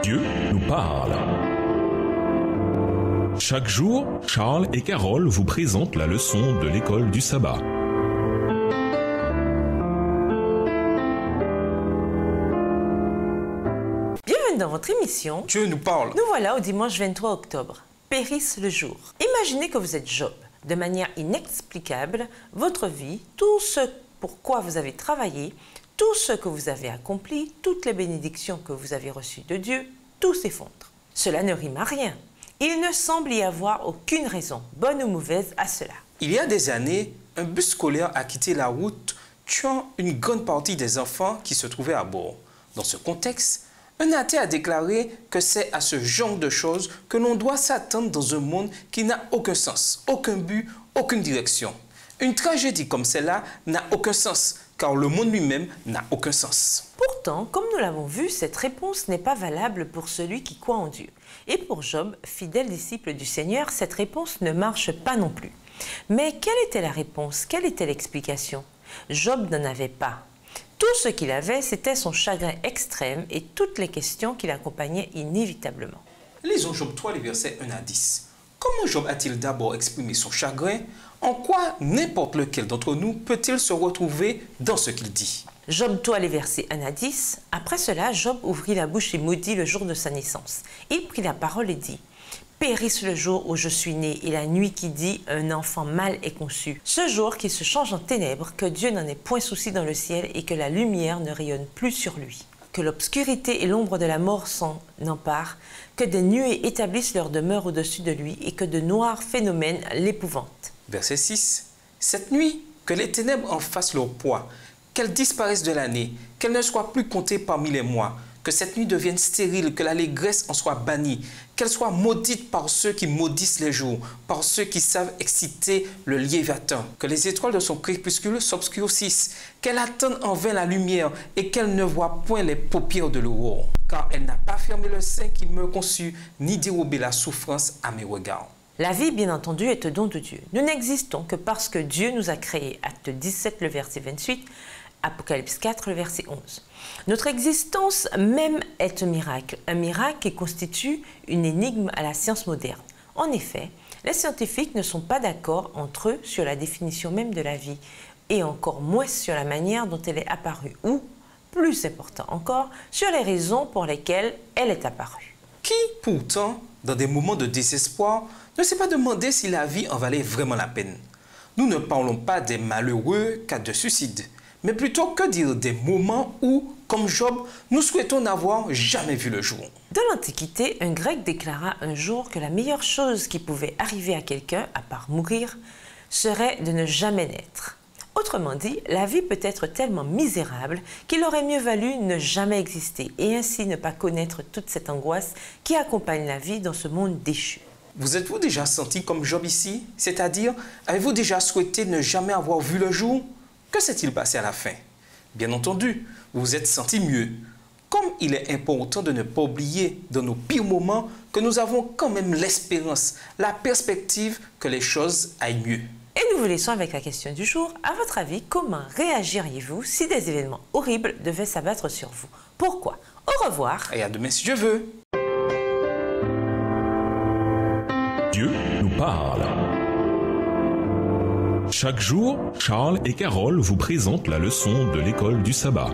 Dieu nous parle. Chaque jour, Charles et Carole vous présentent la leçon de l'école du sabbat. Bienvenue dans votre émission. Dieu nous parle. Nous voilà au dimanche 23 octobre. Périsse le jour. Imaginez que vous êtes Job. De manière inexplicable, votre vie, tout ce pourquoi vous avez travaillé, tout ce que vous avez accompli, toutes les bénédictions que vous avez reçues de Dieu, tout s'effondre. Cela ne rime à rien. Il ne semble y avoir aucune raison, bonne ou mauvaise, à cela. Il y a des années, un bus scolaire a quitté la route, tuant une grande partie des enfants qui se trouvaient à bord. Dans ce contexte, un athée a déclaré que c'est à ce genre de choses que l'on doit s'attendre dans un monde qui n'a aucun sens, aucun but, aucune direction. Une tragédie comme celle-là n'a aucun sens, car le monde lui-même n'a aucun sens. Pourtant, comme nous l'avons vu, cette réponse n'est pas valable pour celui qui croit en Dieu. Et pour Job, fidèle disciple du Seigneur, cette réponse ne marche pas non plus. Mais quelle était la réponse? Quelle était l'explication? Job n'en avait pas. Tout ce qu'il avait, c'était son chagrin extrême et toutes les questions qui l'accompagnaient inévitablement. Lisons Job 3, les versets 1 à 10. Comment Job a-t-il d'abord exprimé son chagrin? En quoi n'importe lequel d'entre nous peut-il se retrouver dans ce qu'il dit? Job 3, les versets 1 à 10. Après cela, Job ouvrit la bouche et maudit le jour de sa naissance. Il prit la parole et dit: Périsse le jour où je suis né et la nuit qui dit un enfant mâle est conçu. Ce jour qui se change en ténèbres, que Dieu n'en ait point souci dans le ciel et que la lumière ne rayonne plus sur lui. Que l'obscurité et l'ombre de la mort s'en emparent, que des nuées établissent leur demeure au-dessus de lui et que de noirs phénomènes l'épouvantent. Verset 6. Cette nuit, que les ténèbres en fassent leur poids, qu'elles disparaissent de l'année, qu'elles ne soient plus comptées parmi les mois, que cette nuit devienne stérile, que l'allégresse en soit bannie, qu'elle soit maudite par ceux qui maudissent les jours, par ceux qui savent exciter le Léviathan, que les étoiles de son crépuscule s'obscurcissent, qu'elle attende en vain la lumière et qu'elle ne voit point les paupières de l'aurore, car elle n'a pas fermé le sein qui me conçut, ni dérobé la souffrance à mes regards. La vie, bien entendu, est un don de Dieu. Nous n'existons que parce que Dieu nous a créés. Acte 17, le verset 28, Apocalypse 4, le verset 11. Notre existence même est un miracle qui constitue une énigme à la science moderne. En effet, les scientifiques ne sont pas d'accord entre eux sur la définition même de la vie, et encore moins sur la manière dont elle est apparue, ou, plus important encore, sur les raisons pour lesquelles elle est apparue. Qui, pourtant, dans des moments de désespoir, ne s'est pas demandé si la vie en valait vraiment la peine? Nous ne parlons pas des malheureux cas de suicide, mais plutôt que dire des moments où, comme Job, nous souhaitons n'avoir jamais vu le jour. Dans l'Antiquité, un Grec déclara un jour que la meilleure chose qui pouvait arriver à quelqu'un, à part mourir, serait de ne jamais naître. Autrement dit, la vie peut être tellement misérable qu'il aurait mieux valu ne jamais exister et ainsi ne pas connaître toute cette angoisse qui accompagne la vie dans ce monde déchu. Vous êtes-vous déjà senti comme Job ici? C'est-à-dire, avez-vous déjà souhaité ne jamais avoir vu le jour? Que s'est-il passé à la fin? Bien entendu, vous vous êtes senti mieux. Comme il est important de ne pas oublier dans nos pires moments que nous avons quand même l'espérance, la perspective que les choses aillent mieux. Et nous vous laissons avec la question du jour. À votre avis, comment réagiriez-vous si des événements horribles devaient s'abattre sur vous? Pourquoi? Au revoir. Et à demain si je veux. Dieu nous parle. Chaque jour, Charles et Carole vous présentent la leçon de l'école du sabbat.